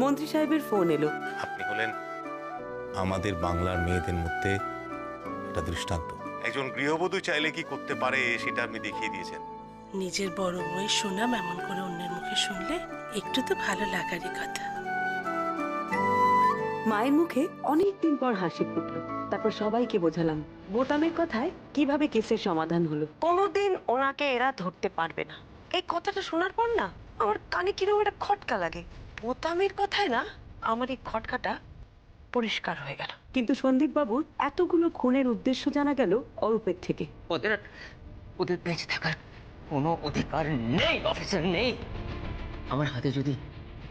মন্ত্রী সাহেবের ফোন এলো। আপনি হলেন আমাদের বাংলার মেয়েদের মধ্যে একটা দৃষ্টান্ত। একজন গৃহবধূ চাইলে কি করতে পারে সেটা আপনি দেখিয়ে দিয়েছেন। নিজের বড় বউয়ের সুনাম এমন করে অন্যের মুখে শুনলে একটু তো ভালো লাগারই কথা। মায়ের মুখে অনেকদিন পর হাসি ফুটলো। তারপর সবাইকে বোঝালাম বোতামের কথায় কিভাবে কেসের সমাধান হলো। কোনোদিন ওনাকে এরা ধরতে পারবে না। এই কথাটা শোনার পর না আমার কানে কিরকম একটা খটকা লাগে। বোতামের কথায় না আমার এই খটকাটা পরিষ্কার হয়ে গেল। কিন্তু সন্দীপ বাবুর এতগুলো খুনের উদ্দেশ্য জানা গেল অরূপের থেকে। ওদের ওদের বেঁচে থাকার কোনো অধিকার নেই অফিসার, নেই। আমার হাতে যদি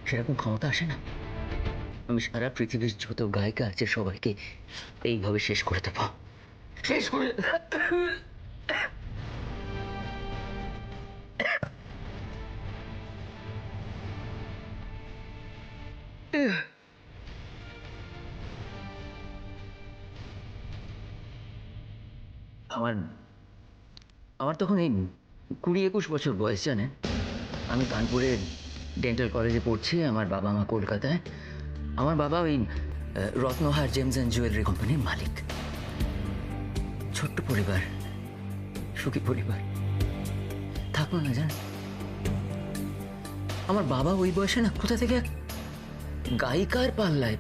সেরকম ক্ষমতা আসে না, আমি সারা পৃথিবীর যত গায়িকা আছে সবাইকে এইভাবে শেষ করে দেবো, শেষ করে। আমার আমার তখন এই 20-21 বছর বয়স, জানেন। আমি কানপুরের ডেন্টাল কলেজে পড়ছি, আমার বাবা মা কলকাতায়। আমার বাবা ওই রত্নহার জেমস অ্যান্ড জুয়েলারি কোম্পানির মালিক। ছোট্ট পরিবার, সুখী পরিবার, থাকলো না জান। আমার বাবা ওই বয়সে না কোথা থেকে এক গায়িকার পাল্লায়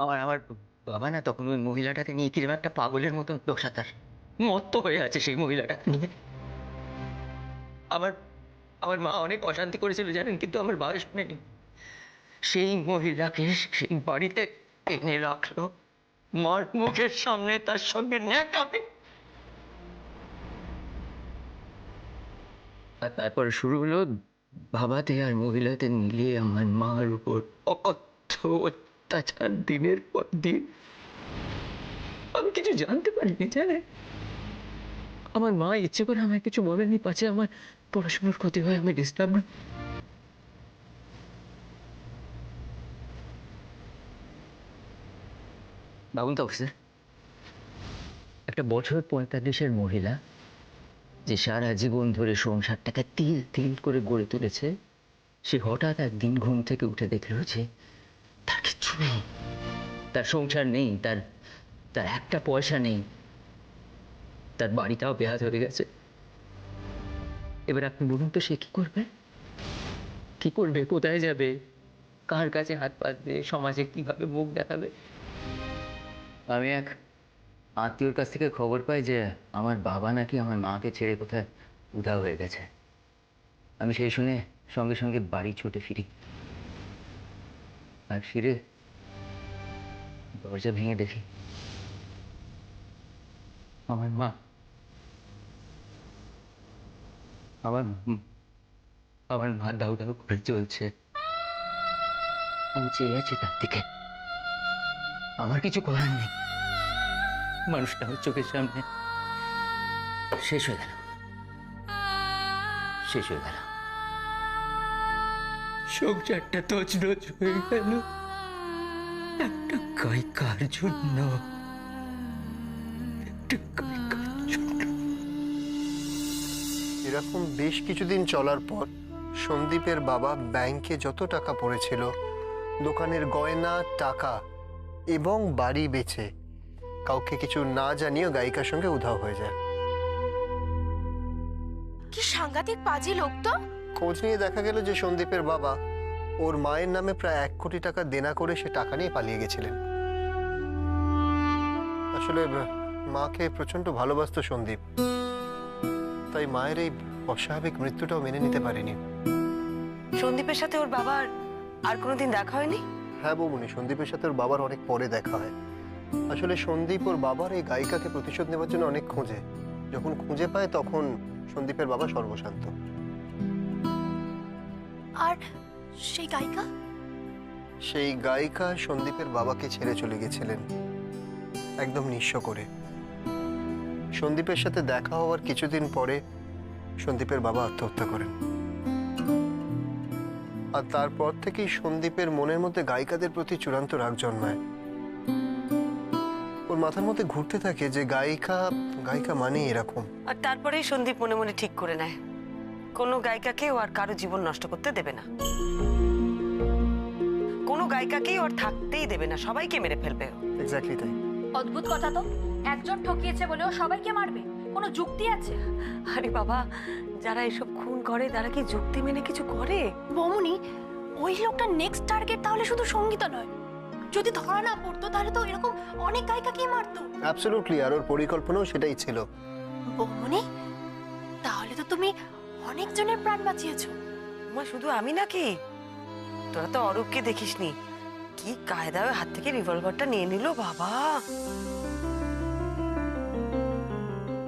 আমার আমার বাবা না তখন ওই মহিলাটাকে নিয়ে কিরকম একটা পাগলের মতন দোষাতার মত্ত হয়ে আছে সেই মহিলাটা নিয়ে। আমার আমার মা অনেক অশান্তি করেছিল জানেন, কিন্তু আমার বাবা শুনেনি। সেই মহিলাকে সেই বাড়িতে এনে রাখলো, মার মুখের সামনে তার সঙ্গে ন্যাকামি। আর তারপরে শুরু হলো বাবাতে আর মহিলাতে মিলিয়ে আমার মার উপর অকথ্য অত্যাচার দিনের পর দিন। আমি কিছু জানতে পারিনি জানেন। আমার মা ইচ্ছে করে আমায় কিছু বলেনি, পাছে আমার পড়াশোনার ক্ষতি হয়, আমি ডিস্টার্ব না। ভাবুন তো অফিসার, একটা বছর 45-এর মহিলা যে সারা জীবন ধরে সংসারটাকে তিল তিল করে গড়ে তুলেছে, সে হঠাৎ একদিন ঘুম থেকে উঠে দেখলো যে তার কিচ্ছু নেই, তার সংসার নেই, তার তার একটা পয়সা নেই, তার বাড়িটাও বেহাত হয়ে গেছে। এবার আপনি বলুন তো সে কি করবে? কি করবে? কোথায় যাবে? কার কাছে হাত পাতবে? সমাজে কিভাবে মুখ দেখাবে? আমি এক আত্মীয়র কাছ থেকে খবর পাই যে আমার বাবা নাকি আমার মাকে ছেড়ে কোথায় উধাও হয়ে গেছে। আমি সেই শুনে সঙ্গে সঙ্গে বাড়ি ছুটে ফিরি। আর ফিরে দরজা ভেঙে দেখি আমার মা, আমার আমার মা দাউ দাউ করে চলছে। আমি চেয়ে আছি তার দিকে, আমার কিছু করার নেই। মানুষটা আমার চোখের সামনে শেষ হয়ে গেল, শেষ হয়ে গেল। সংসারটা তছনছ হয়ে গেল একটা গায়িকার জন্য, একটা গায়িকার জন্য। এরকম বেশ কিছুদিন চলার পর সন্দীপের বাবা ব্যাংকে যত টাকা পড়েছিল, দোকানের গয়না, টাকা এবং বাড়ি বেচে কাউকে কিছু না জানিয়ে গায়িকার সঙ্গে উধাও হয়ে যায়। কি সাংঘাতিক পাজি লোক তো। খোঁজ নিয়ে দেখা গেল যে সন্দীপের বাবা ওর মায়ের নামে প্রায় 1 কোটি টাকা দেনা করে সে টাকা নিয়ে পালিয়ে গেছিলেন। আসলে মাকে প্রচন্ড ভালোবাসতো সন্দীপ, তাই মায়ের এই অস্বাভাবিক মৃত্যুটাও মেনে নিতে পারেনি। সন্দীপের সাথে ওর বাবার আর কোনোদিন দেখা হয়নি? হ্যাঁ বৌমনি, সন্দীপের সাথে ওর বাবার অনেক পরে দেখা হয়। আসলে সন্দীপ ওর বাবার এই গায়িকাকে প্রতিশোধ নেওয়ার জন্য অনেক খোঁজে। যখন খুঁজে পায় তখন সন্দীপের বাবা সর্বশান্ত। আর সেই গায়িকা? সেই গায়িকা সন্দীপের বাবাকে ছেড়ে চলে গেছিলেন একদম নিঃস্ব করে। সন্দীপের সাথে দেখা হওয়ার কিছুদিন পরে সন্দীপের বাবা আত্মহত্যা করেন। আর তারপর থেকেই সন্দীপের মনের মধ্যে গায়িকাদের প্রতি চূড়ান্ত রাগ জন্মায়। ওর মাথার মধ্যে ঘুরতে থাকে যে গায়িকা গায়িকা মানে এরকম। আর তারপরেই সন্দীপ মনে মনে ঠিক করে নেয় কোনো গায়িকাকে ও আর কারো জীবন নষ্ট করতে দেবে না, কোনো গায়িকাকেই ওর থাকতেই দেবে না, সবাইকে মেরে ফেলবে ও। এক্স্যাক্টলি তাই। অদ্ভুত কথা তো, একজন ঠকিয়েছে বলেও সবাইকে মারবে? কোনো যুক্তি আছে? আরে বাবা, যারা এসব খুন করে তারা কি যুক্তি মেনে কিছু করে? বৌমনি, ওই লোকটা নেক্সট টার্গেট তাহলে শুধু সঙ্গীতা নয়। যদি ধরা না পড়তো তাহলে তো এরকম অনেক গায়িকাকেই মারতো। অ্যাবসলিউটলি, আর ওর পরিকল্পনাও সেটাই ছিল। বৌমনি, তাহলে তো তুমি অনেকজনের প্রাণ বাঁচিয়েছো। মা, শুধু আমি নাকি? তোরা তো অরূপকে দেখিসনি, কি কায়দায় হাত থেকে রিভলভারটা নিয়ে নিল বাবা।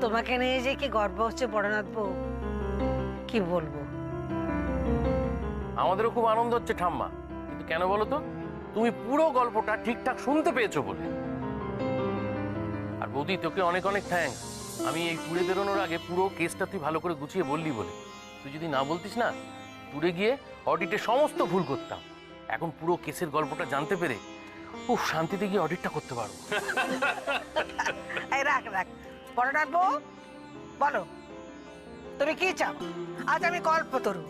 তোমাকে নিয়ে যে কি গর্ব হচ্ছে বড়নাথ বউ, কি বলবো। আমাদেরও খুব আনন্দ হচ্ছে ঠাম্মা, কিন্তু কেন বলো তো? তুমি পুরো গল্পটা ঠিকঠাক শুনতে পেয়েছো বলে। আর বৌদি, তোকে অনেক অনেক থ্যাঙ্কস। আমি এই ট্যুরে বেরোনোর আগে পুরো কেসটা তুই ভালো করে গুছিয়ে বললি বলে। তুই যদি না বলতিস না, ট্যুরে গিয়ে অডিটে সমস্ত ভুল করতাম। এখন পুরো কেসের গল্পটা জানতে পেরে খুব শান্তিতে গিয়ে অডিটটা করতে পারবো। এই রাখ রাখ, বড়নাথ বউ বলো, তুমি কি চাও? আজ আমি কল্পতরু,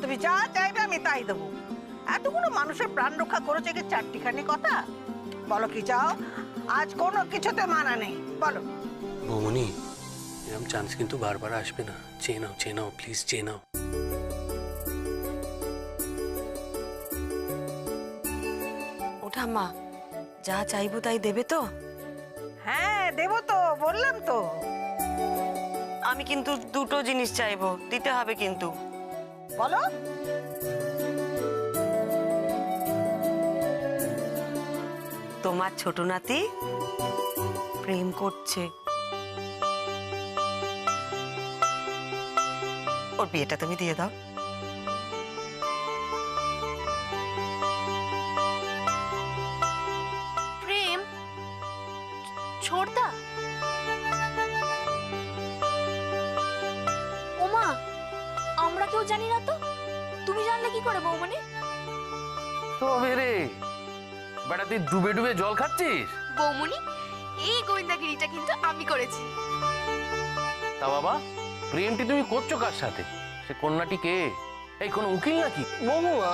তুমি যা চাইবে আমি তাই দেবো। এতগুলো মানুষের প্রাণ রক্ষা করেছে কি চারটিখানি কথা? বলো কি চাও? আজ কোনো কিছুতে মানা নেই, বলো। বৌমনি, এরকম চান্স কিন্তু বারবার আসবে না। চেয়ে নাও প্লিজ, চেয়ে নাও। ওঠা মা, যা চাইবো তাই দেবে তো? হ্যাঁ দেবো তো, বললাম তো। আমি কিন্তু দুটো জিনিস চাইবো, দিতে হবে কিন্তু। বলো। তোমার ছোট নাতি প্রেম করছে, ওর বিয়েটা তুমি দিয়ে দাও। প্রেম? ছোড়দা? ওমা, আমরা কেউ জানি না তো। তুমি জানলে কি করে বৌমনি? তবে রে বেটা, তুই ডুবে ডুবে জল খাচ্ছিস? বৌমনি, এই গোয়েন্দাগিরিটা কিন্তু আমি করেছি। তা বাবা, প্রেমটি তুমি করছো কার সাথে? সে কন্যাটি কে? এই কোন উকিল নাকি? মহুয়া,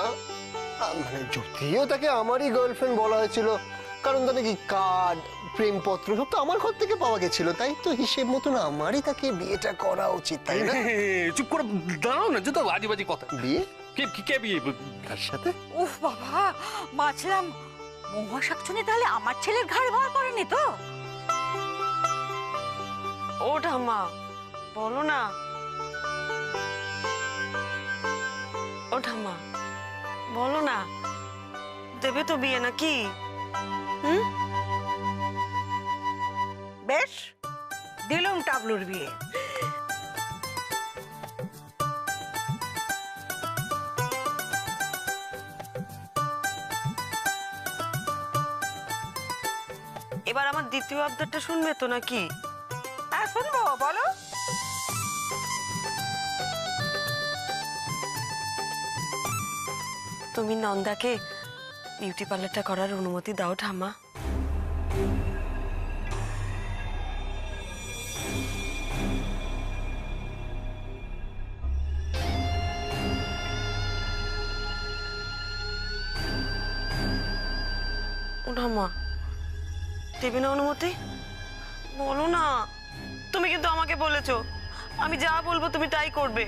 মানে যদিও তাকে আমারই গার্লফ্রেন্ড বলা হয়েছিল, কারণ তো নাকি কার্ড প্রেমপত্র সব তো আমার ঘর থেকে পাওয়া গেছিল, তাই তো হিসেব মতন আমারই তাকে বিয়েটা করা উচিত, তাই না? চুপ করে দাঁড়াও না, যত বাজি বাজি কথা। বিয়ে? কে বিয়ে? কার সাথে? উফ বাবা, বাঁচলাম। মহুয়া শাকচুনি তাহলে আমার ছেলের ঘাড় ভার করেনি তো? ও ঠাম্মা, বলো না। ও ঠাম্মা, বলো না, দেবে তো বিয়ে নাকি? বেশ, দিলুম টাবলুর বিয়ে। এবার আমার দ্বিতীয় আবদারটা শুনবে তো নাকি? হ্যাঁ শুনবো, বলো। তুমি নন্দাকে বিউটি পার্লারটা করার অনুমতি দাও ঠাম্মা। ও ঠাম্মা, দেবে না অনুমতি? বলো না, তুমি কিন্তু আমাকে বলেছো আমি যা বলবো তুমি তাই করবে।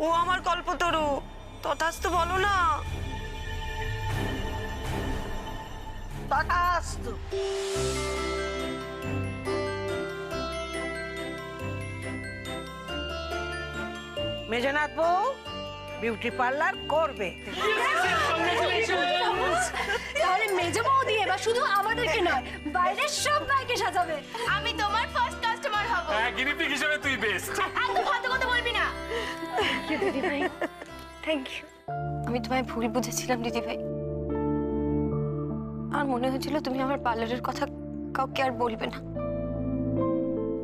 ও আমার কল্পতরু, তথাস্তু বলো না। তথাস্তু। মেজনাথ বউ বিউটি পার্লার করবে। তাহলে মেজো বৌদি এবার শুধু আমাদেরকে নয়, বাইরের সব বাইকে সাজাবে। আমি তোমার ফার্স্ট কাস্টমার হব। হ্যাঁ, গিনিপিগ হিসেবে তুই বেস্ট। একদম ফালতু কথা বলবি না। থ্যাংক ইউ দিদি ভাই, থ্যাংক ইউ। আমি তোমায় ভুল বুঝেছিলাম দিদি ভাই। আর মনে হয়েছিল তুমি আমার পার্লারের কথা কাউকে আর বলবে না।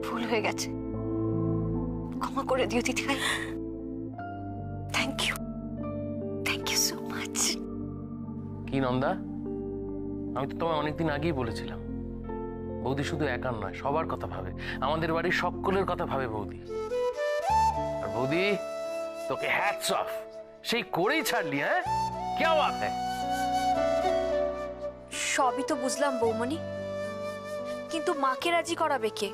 ভুল হয়ে গেছে, ক্ষমা করে দিও দিদি ভাই। Thank you so much. কি নন্দা, আমি তো তোমায় অনেকদিন আগেই বলেছিলাম বৌদি শুধু একার নয়, সবার কথা ভাবে, আমাদের বাড়ির সকলের কথা ভাবে বৌদি। আর বৌদি তোকে হ্যাটস অফ, সেই করেই ছাড়লি। হ্যাঁ, क्या बात है? সবই তো বুঝলাম বৌমনি, কিন্তু মাকে রাজি করাবে কে?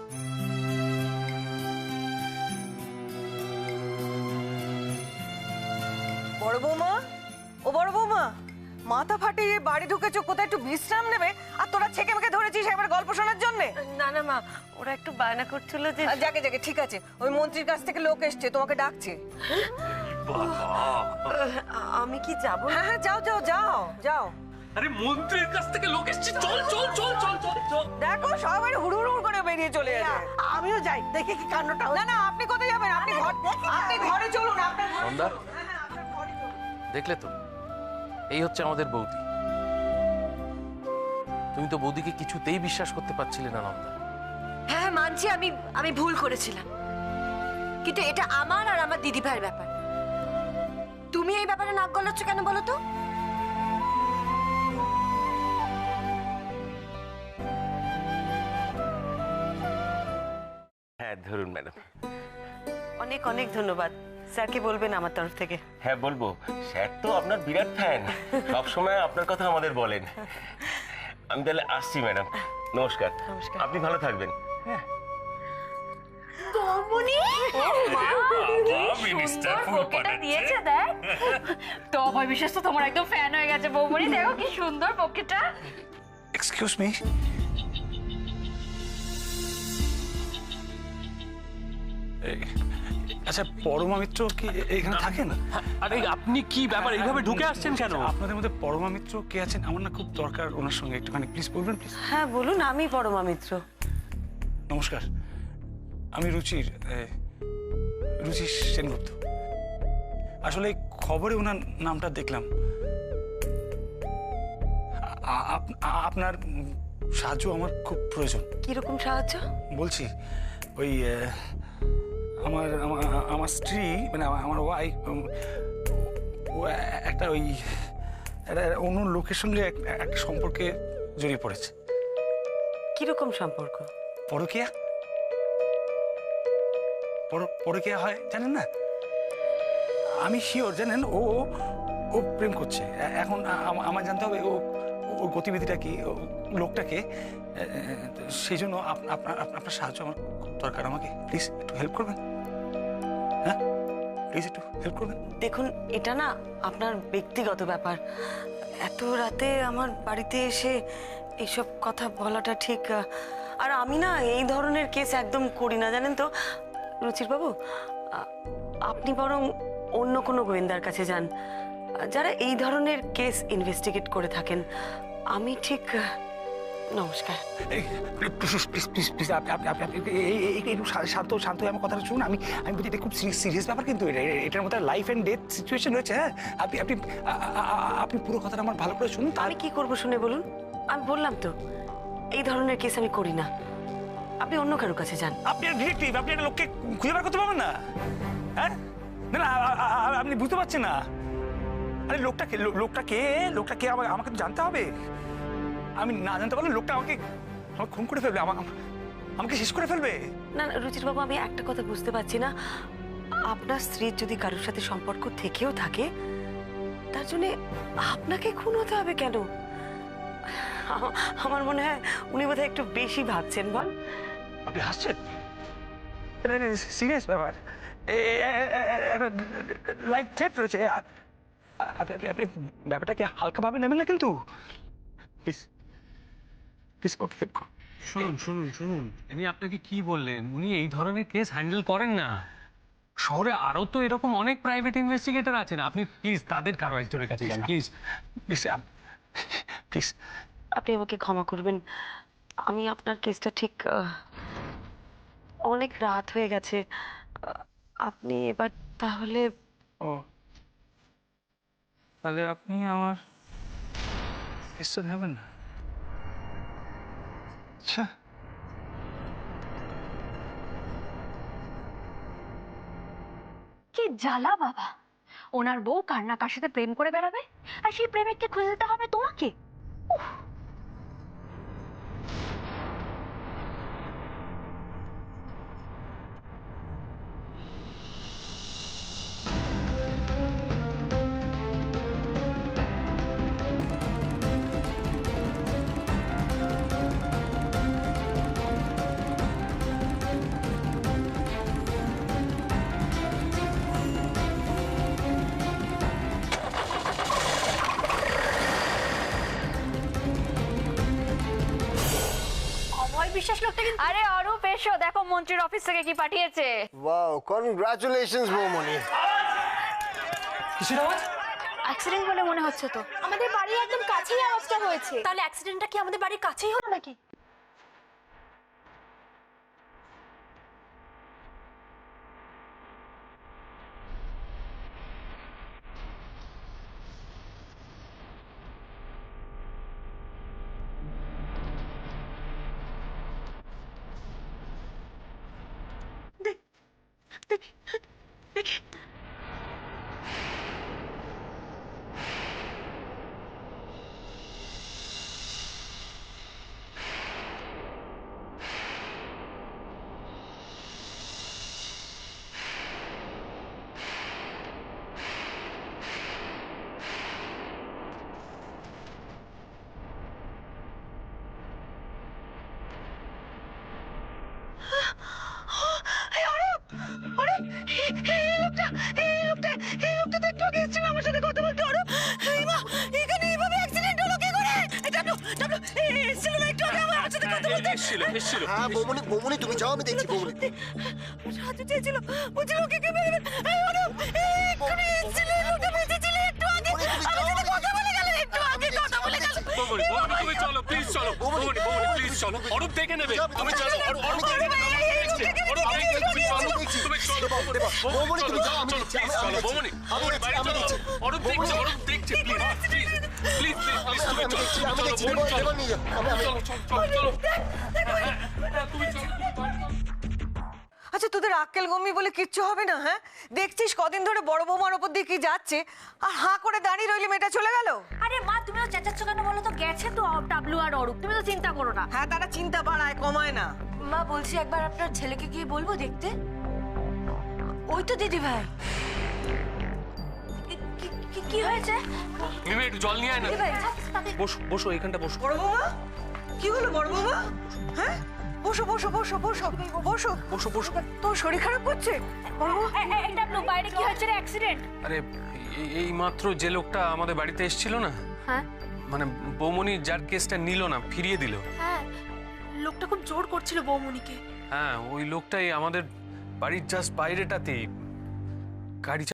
বড় বৌমা, ও বড় বৌমা, মাথা ফাটিয়ে বাড়ি ঢুকেছো, কোথায় একটু বিশ্রাম নেবে, আর তোরা ছেকে মেকে ধরেছিস একবার গল্প শোনার জন্য? না না মা, ওরা একটু বায়না করছিল যে যাকে যাকে, ঠিক আছে, ওই মন্ত্রীর কাছ থেকে লোক এসছে, তোমাকে ডাকছে। আমি কি যাব? হ্যাঁ হ্যাঁ, যাও যাও যাও যাও। আরে মন্ত্রীর কাছ থেকে লোক এসেছে, চল চল চল চল চল চল। দেখো সবাই হুড় হুড় করে বেরিয়ে চলে যাবে। আমিও যাই, দেখি কি কাণ্ডটা। না না, আপনি কোথায় যাবেন? আপনি ঘরে চলুন। আপনার নন্দা, দেখলে তো, এই হচ্ছে আমাদের বৌদি। তুমি তো বৌদিকে কিছুতেই বিশ্বাস করতে পারছিলে না নন্দা। হ্যাঁ মানছি, আমি ভুল করেছিলাম, কিন্তু এটা আমার আর আমার দিদি ভাইয়ের ব্যাপার। তুমি এই ব্যাপারে নাক গলাচ্ছ কেন বলো তো? হ্যাঁ ধরুন ম্যাডাম। অনেক অনেক ধন্যবাদ। স্যারকে বলবেন আমার তরফ থেকে। হ্যাঁ বলবো, স্যার তো আপনার বিরাট ফ্যান, সবসময় আপনার কথা আমাদের বলেন। আমি তাহলে আসছি ম্যাডাম, নমস্কার। নমস্কার। আপনি ভালো থাকবেন। হ্যাঁ, বৌমনি, মিনিস্টার ফুল পাঠাচ্ছে। দিয়েছে দেখ তো। অভয় বিশ্বাস তো তোমার একদম ফ্যান হয়ে গেছে বৌমনি। দেখো কি সুন্দর বকেটা। এক্সকিউজ মি, আচ্ছা পরমা মিত্র কি এখানে থাকেন? আরে আপনি কি ব্যাপার, এইভাবে ঢুকে আসছেন কেন? আপনাদের মধ্যে পরমা মিত্র কে আছেন? আমার না খুব দরকার ওনার সঙ্গে একটুখানি, প্লিজ বলবেন প্লিজ। হ্যাঁ বলুন, আমি পরমা মিত্র। নমস্কার, আমি রুচি সেনগুপ্ত। আসলে খবরে ওনার নামটা দেখলাম। আপনার সাহায্য আমার খুব প্রয়োজন। কিরকম সাহায্য? বলছি, ওই আমার স্ত্রী, মানে আমার ওয়াইফ, ও একটা অন্য লোকের সঙ্গে একটা সম্পর্কে জড়িয়ে পড়েছে। কিরকম সম্পর্ক? পরকীয়া। পরকীয়া হয় জানেন না? আমি শিওর জানেন ও প্রেম করছে। এখন আমার জানতে হবে ও গতিবিধিটা কি, লোকটাকে। সেই জন্য আপনার সাহায্য আমার খুব দরকার। আমাকে প্লিজ একটু হেল্প করবেন। হ্যাঁ প্লিজ একটু হেল্প করবেন। দেখুন, এটা না আপনার ব্যক্তিগত ব্যাপার। এত রাতে আমার বাড়িতে এসে এইসব কথা বলাটা ঠিক। আর আমি না এই ধরনের কেস একদম করি না, জানেন তো রুচির বাবু। আপনি বরং অন্য কোনো গোয়েন্দার কাছে যান, যারা এই ধরনের কেস ইনভেস্টিগেট করে থাকেন। আমি ঠিক। নমস্কার। প্লিজ প্লিজ প্লিজ প্লিজ, আপনি একটু শান্ত হয়ে আমার কথাটা শুনুন। আমি বলছি, এটা খুব সিরিয়াস ব্যাপার, কিন্তু এটার মধ্যে লাইফ অ্যান্ড ডেথ সিচুয়েশন রয়েছে। হ্যাঁ, আপনি পুরো কথাটা আমার ভালো করে শুনুন। আমি কি করবো শুনে বলুন? আমি বললাম তো এই ধরনের কেস আমি করি না। আপনি অন্য কারোর কাছে যান। আপনি ডিটেকটিভ, আপনি একটা লোককে খুঁজে বের করতে পারবেন না? হ্যাঁ না, আপনি বুঝতে পারছেন না। আরে লোকটা কে আমাকে তো জানতে হবে। আমি না জানতে পারলে লোকটা আমাকে খুন করে ফেলবে, আমাকে শেষ করে ফেলবে। না রুচির বাবু, আমি একটা কথা বুঝতে পারছি না। আপনার স্ত্রীর যদি কারোর সাথে সম্পর্ক থেকেও থাকে, তার জন্য আপনাকে খুন হতে হবে কেন? আমার মনে হয় উনি বোধহয় একটু বেশি ভাবছেন। বল, আপনি হাসছেন? সিরিয়াস ব্যাপার, লাইফ থ্রেট রয়েছে। আপনি ব্যাপারটাকে হালকাভাবে নেবেন না কিন্তু। Please please. শুনুন, উনি আপনাকে কি বললেন? উনি এই ধরনের কেস হ্যান্ডেল করেন না। শহরে আরো তো এরকম অনেক প্রাইভেট ইনভেস্টিগেটর আছেন, আপনি প্লিজ তাদের কারো একজনের কাছে যান প্লিজ প্লিজ প্লিজ। আপনি আমাকে ক্ষমা করবেন, আমি আপনার কেসটা ঠিক অনেক রাত হয়ে গেছে, আপনি এবার তাহলে ও তাহলে আপনি আমার কেসটা নেবেন না? আচ্ছা কি জ্বালা বাবা, ওনার বউ কার না কার সাথে প্রেম করে বেড়াবে, আর সেই প্রেমিককে খুঁজে দিতে হবে তোমাকে। উফ। বিশ্বাস লোকটা কিন্তু, আরে অরূপ এসো দেখো মন্ত্রীর অফিস থেকে কি পাঠিয়েছে। ওয়াও, কনগ্রাচুলেশনস বৌমনি। কিসের আওয়াজ? অ্যাক্সিডেন্ট বলে মনে হচ্ছে তো। আমাদের বাড়ির একদম কাছেই আওয়াজটা হয়েছে। তাহলে অ্যাক্সিডেন্টটা কি আমাদের বাড়ির কাছেই হলো নাকি? হ্যাঁ বৌমনি, বৌমনি তুমি যাও, আমি দেখছি বৌমনি। সাহায্য চেয়েছিল, বলছিল ওকে কে মেরে ফেল। এই অনুপ, এক্ষুনি এসেছিল, লোকটা বেঁচেছিল একটু আগে। আমার সাথে কথা বলে গেল, একটু আগে কথা বলে গেল। বৌমনি বৌমনি তুমি চলো প্লিজ চলো, বৌমনি বৌমনি প্লিজ চলো, অরূপ দেখে নেবে, তুমি চলো অরূপ দেখে নেবে, আমি দেখছি, চলো তুমি চলো বৌমনি তুমি যাও, আমি দেখছি, চলো বৌমনি বৌমনি বাইরে চলো, অরূপ দেখছে প্লিজ প্লিজ প্লিজ প্লিজ তুমি চলো, আমি দেখছি, দেবা নিয়ে যাও। চলো চলো তুমি চলো। আচ্ছা তোদের আক্কেল গম্মি বলে কিচ্ছু হবে না? হ্যাঁ দেখছিস কদিন ধরে বড় বৌমার ওপর দিয়ে কি যাচ্ছে, আর হাঁ করে দাঁড়িয়ে রইলি, মেয়েটা চলে গেল। আরে মা তুমিও চেঁচাচ্ছ কেন বলো তো? গেছে তো টাবলু আর অরূপ, তুমি তো চিন্তা করো না। হ্যাঁ তারা চিন্তা বাড়ায় কমায় না। মা বলছি একবার আপনার ছেলেকে গিয়ে বলবো দেখতে। ওই তো দিদি ভাই। কি হয়েছে? মিমি একটু জল নিয়ে আয় না। দিদি ভাই বসো বসো এখানটা বসো। বড় বৌমা কি হলো? বড় বৌমা হ্যাঁ বসো বসো বসো বসো বসো বসো বসো। তোর শরীর খারাপ করছে? বড় বৌমা টাবলু বাইরে কি হয়েছে রে? অ্যাক্সিডেন্ট? আরে এই মাত্র যে লোকটা আমাদের বাড়িতে এসেছিল না, হ্যাঁ মানে বৌমনি যার কেসটা নিল না, ফিরিয়ে দিল। হ্যাঁ লোকটা খুব জোর করছিল বৌমনিকে। হ্যাঁ ওই লোকটাই আমাদের বাড়ির জাস্ট বাইরেটাতেই গাড়ি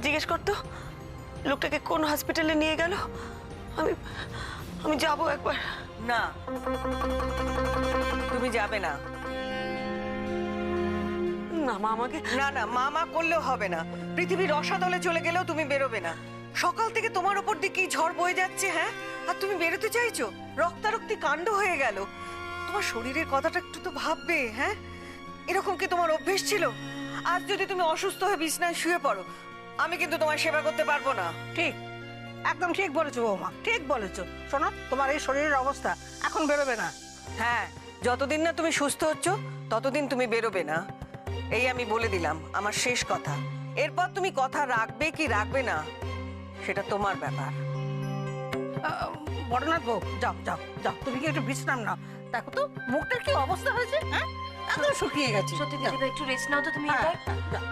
জিজ্ঞেস করতো লোকটাকে কোন হসপিটালে নিয়ে গেল। আমি আমি যাবো একবার। না, তুমি যাবে না। না মা, আমাকে না না, মা করলেও হবে না। পৃথিবীর রসাতলে চলে গেলেও তুমি বেরোবে না। সকাল থেকে তোমার ওপর দিয়ে কি ঝড় বয়ে যাচ্ছে, হ্যাঁ? আর তুমি বেরোতে চাইছো? রক্তারক্তি কাণ্ড হয়ে গেল। তোমার শরীরের কথাটা একটু তো ভাববে, হ্যাঁ? এরকম কি তোমার অভ্যেস ছিল? আজ যদি তুমি অসুস্থ হয়ে বিছনায় শুয়ে পড়ো, আমি কিন্তু তোমার সেবা করতে পারবো না। ঠিক, একদম ঠিক বলেছো বৌমা, ঠিক বলেছো। শোনো, তোমার এই শরীরের অবস্থা, এখন বেরোবে না। হ্যাঁ, যতদিন না তুমি সুস্থ হচ্ছ ততদিন তুমি বেরোবে না, এই আমি বলে দিলাম, আমার শেষ কথা। এরপর তুমি কথা রাখবে কি রাখবে না সেটা তোমার ব্যাপার। বড়নাথ বউ, যাও যাও যাও, তুমি কি একটু বিশ্রাম নাও। দেখো তো মুখটার কি অবস্থা হয়েছে, হ্যাঁ? একদম শুকিয়ে গেছে। সত্যি দিদিভাই, একটু রেস্ট নাও তো তুমি। হ্যাঁ, যাও।